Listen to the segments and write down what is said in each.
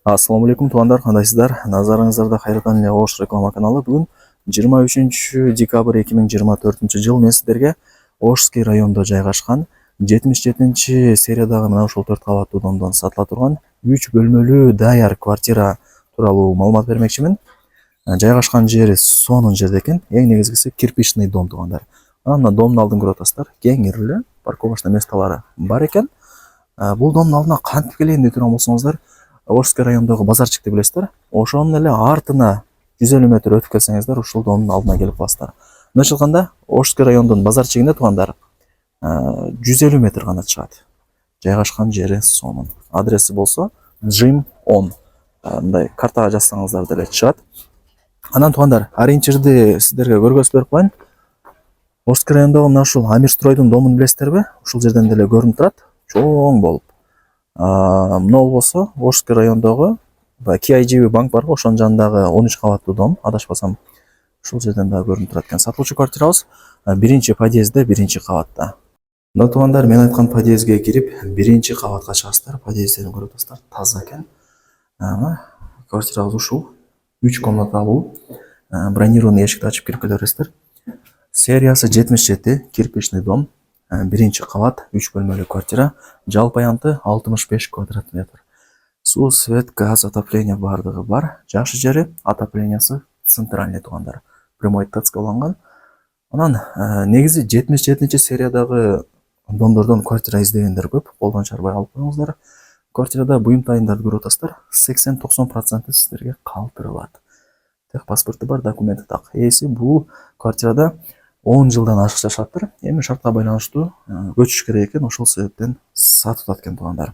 Ассаламу алейкум туугандар, кандайсыздар? Назарыңыздарда кайрадан эле Ош реклама каналы. Бүгүн 23 декабрь 2024 жыл мен сиздерге Ошский районунда жайгашкан 77-сериядагы мына ушул 4 кабаттуу домдон сатыла турган 3 бөлмөлүү даяр квартира тууралуу маалымат бермекчимин. Жайгашкан жери сонун жерде экен. Эң негизгиси кирпичный дом туугандар. Мына домдун алдын көрүп атасыздар. Кеңир эле парковочный местолары бар экен. Бул домдун алдына кантип келейин деп турган болсоңуздар, Ошский райондогу базарчыкты билесиздер. Ошонун эле артына 150 метр өтүп келсеңиздер, ушул домдун алдына келип каласыздар. Мындайча айтканда, Ошский райондун базарчыгында туугандар 150 метр гана чыгат. Жайгашкан жери сонун. Адреси болсо Джим 10. Мындай картага жазсаңыздар деле чыгат. Анан туугандар, ориентирди сиздерге көргөзүп берип коеюн. Ошский райондогу мына ушул Амирстройдун домун билесиздерби? Ушул жерден деле көрүнүп турат, чоң болуп. Мына болсо Ошский райондогу KIGB банк барбы, ошонун жанындагы 13 кабаттуу дом, адашпасам, ушул жерден да көрүнүп турат экен. Сатылуучу квартирабыз биринчи подъездде, биринчи кабатта. Мына туугандар, мен айткан подъездге кирип, биринчи кабатка чыгасыздар. Подъезддерин көрүп атасыздар, таза экен. Квартирабыз ушул 3 комнаталуу, бронированный эшикти ачып кирип келе бересиздер. Сериясы 77, кирпичный дом. Биринчи кабат, 3 бөлмөлүү квартира, жалпы аянты 65 квадрат метр. Суу, свет, газ, отопление бардыгы бар. Жакшы жери отоплениясы центральный туугандар. Прямой ТЭЦ уланган. Анан негизи 77-сериядагы домдордон квартира издегендер көп. Колдон чарбай алып коюңуздар. Квартирада буюмтайындарды көрүп атасыздар. 80-90% сиздерге калтырылат. Техпаспорты бар, документи так. Эси бул квартирада 10 жылдан ашык жашаптыр. Эми шартка байланыштуу көчүш керек экен, ошол себептен сатып атат экен туугандар.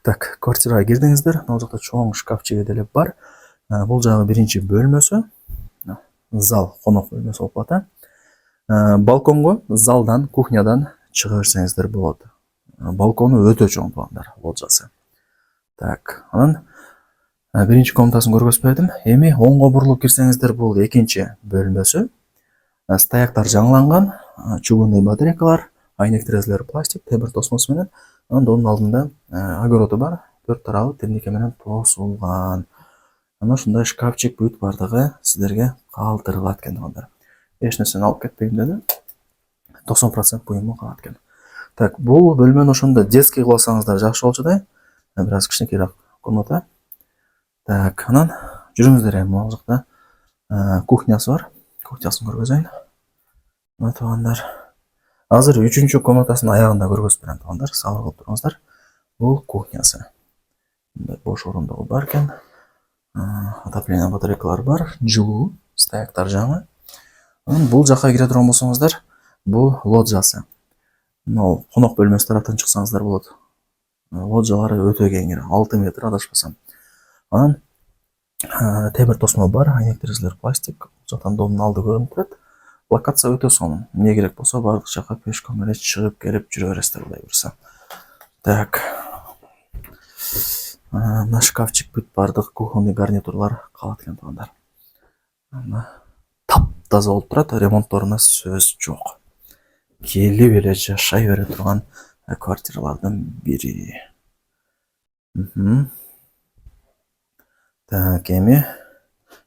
Так, квартирага кирдиңиздер. Бул жакта чоң шкафчиги деле бар. Бул жагы биринчи бөлмөсү. Зал, конок бөлмөсү болуп атат. Балконго залдан, кухнядан чыга берсеңиздер болот. Балкону өтө чоң туугандар, лоджиясы. Так, анан биринчи комнатасын көргөзүп бердим. Эми оңго бурулуп кирсеңиздер, бул экинчи бөлмөсү. Стояктар жаңыланган, чугунный батарейкалар, айнек терезелер пластик, темир тосмосу менен. Анан домдун алдында огороду бар, 4 тарабы темнике менен тосулган. Анан ушундай шкафчик бүт бардыгы сиздерге калтырылат экен туугандар. Эч нерсени алып кетпейм деди. 90% буюму калат экен. Так, бул бөлмөнү ошондо детский кылып алсаңыздар жакшы болчу да. Бираз кичинекейраак комната. Так, анан жүрүңүздөр эми могул жакта кухнясы бар. Кухнясын көргөзөйүн. Мына туугандар, азыр 3-чү комнатасынын аягында көргөзүп берем туугандар. Сабыр кылып туруңуздар. Бул кухнясы. Мындай бош орундугу бар экен. Отопление батарейкалар бар, жылуу, стояктар жаңы. Анан бул жакка кире турган болсоңуздар, бул лоджиясы. Мына конок бөлмөсү тараптан чыксаңыздар болот. Лоджиялары өтө кеңир, 6 метр адашпасам. Анан темир тосмо бар, айнек терезелер пластик. Жактан домдун алды көрүнүп турат. Локация өтө сонун. Эмне керек болсо бардык жака пешком эле чыгып келип жүрө бересиздер кудай буюрса. Так. Мына шкафчик бүт бардык кухонный гарнитурлар калат экен туугандар. Тап-таза болуп турат, ремонтторуна сөз жок. Келип эле жашай бере турган квартиралардын бири. Так, эми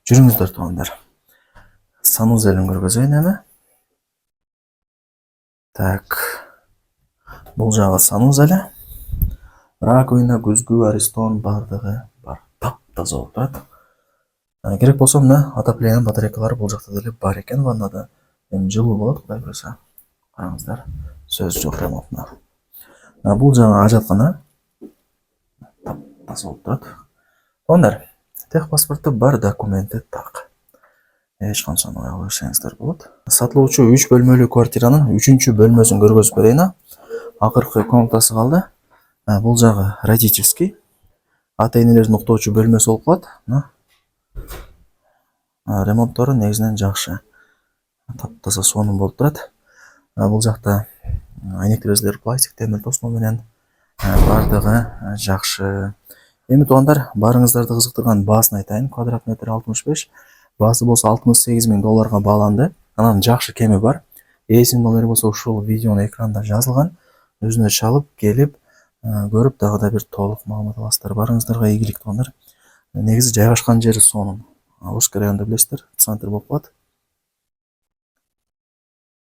жүрүңүздөр туугандар. Санузелин көргөзөйүн эми. Так. Бул жагы санузели. Раковина, күзгү, аристон бардыгы бар. Тап-таза болуп турат. Керек болсо мына отопление батарейкалары бул жакта деле бар экен ваннада. Эми жылуу болот, кудай буюрса. Караңыздар, сөз жок ремонтуна. Бул жагы ажаткана. Тап-таза болуп турат. Туугандар, техпаспорту бар, документи так. Эч канча ала берсеңиздер болот. Сатылуучу 3 бөлмөлүү квартиранын 3-чү бөлмөсүн көргөзүп берейин. Акыркы комнатасы калды. Бул жагы родительский. Ата-энелердин уктоочу бөлмөсү болуп калат. Ремонттору негизинен жакшы. Таптаза сонун болуп турат. Бул жакта айнек терезелер пластик, темир тосмо менен бардыгы жакшы. Эми туугандар, барыңыздарды кызыктырган баасын айтайын. Квадрат метр 65. Баасы болсо $68,000 бааланды. Анан жакшы кеми бар. Эсинин номери болсо ушул видеонун экранында жазылган. Өзүнө чалып келип көрүп дагы да бир толук маалымат аласыздар. Барыңыздарга ийгилик туугандар. Негизи жайгашкан жери сонун Ошка районунда билесиздер, центр болуп калат.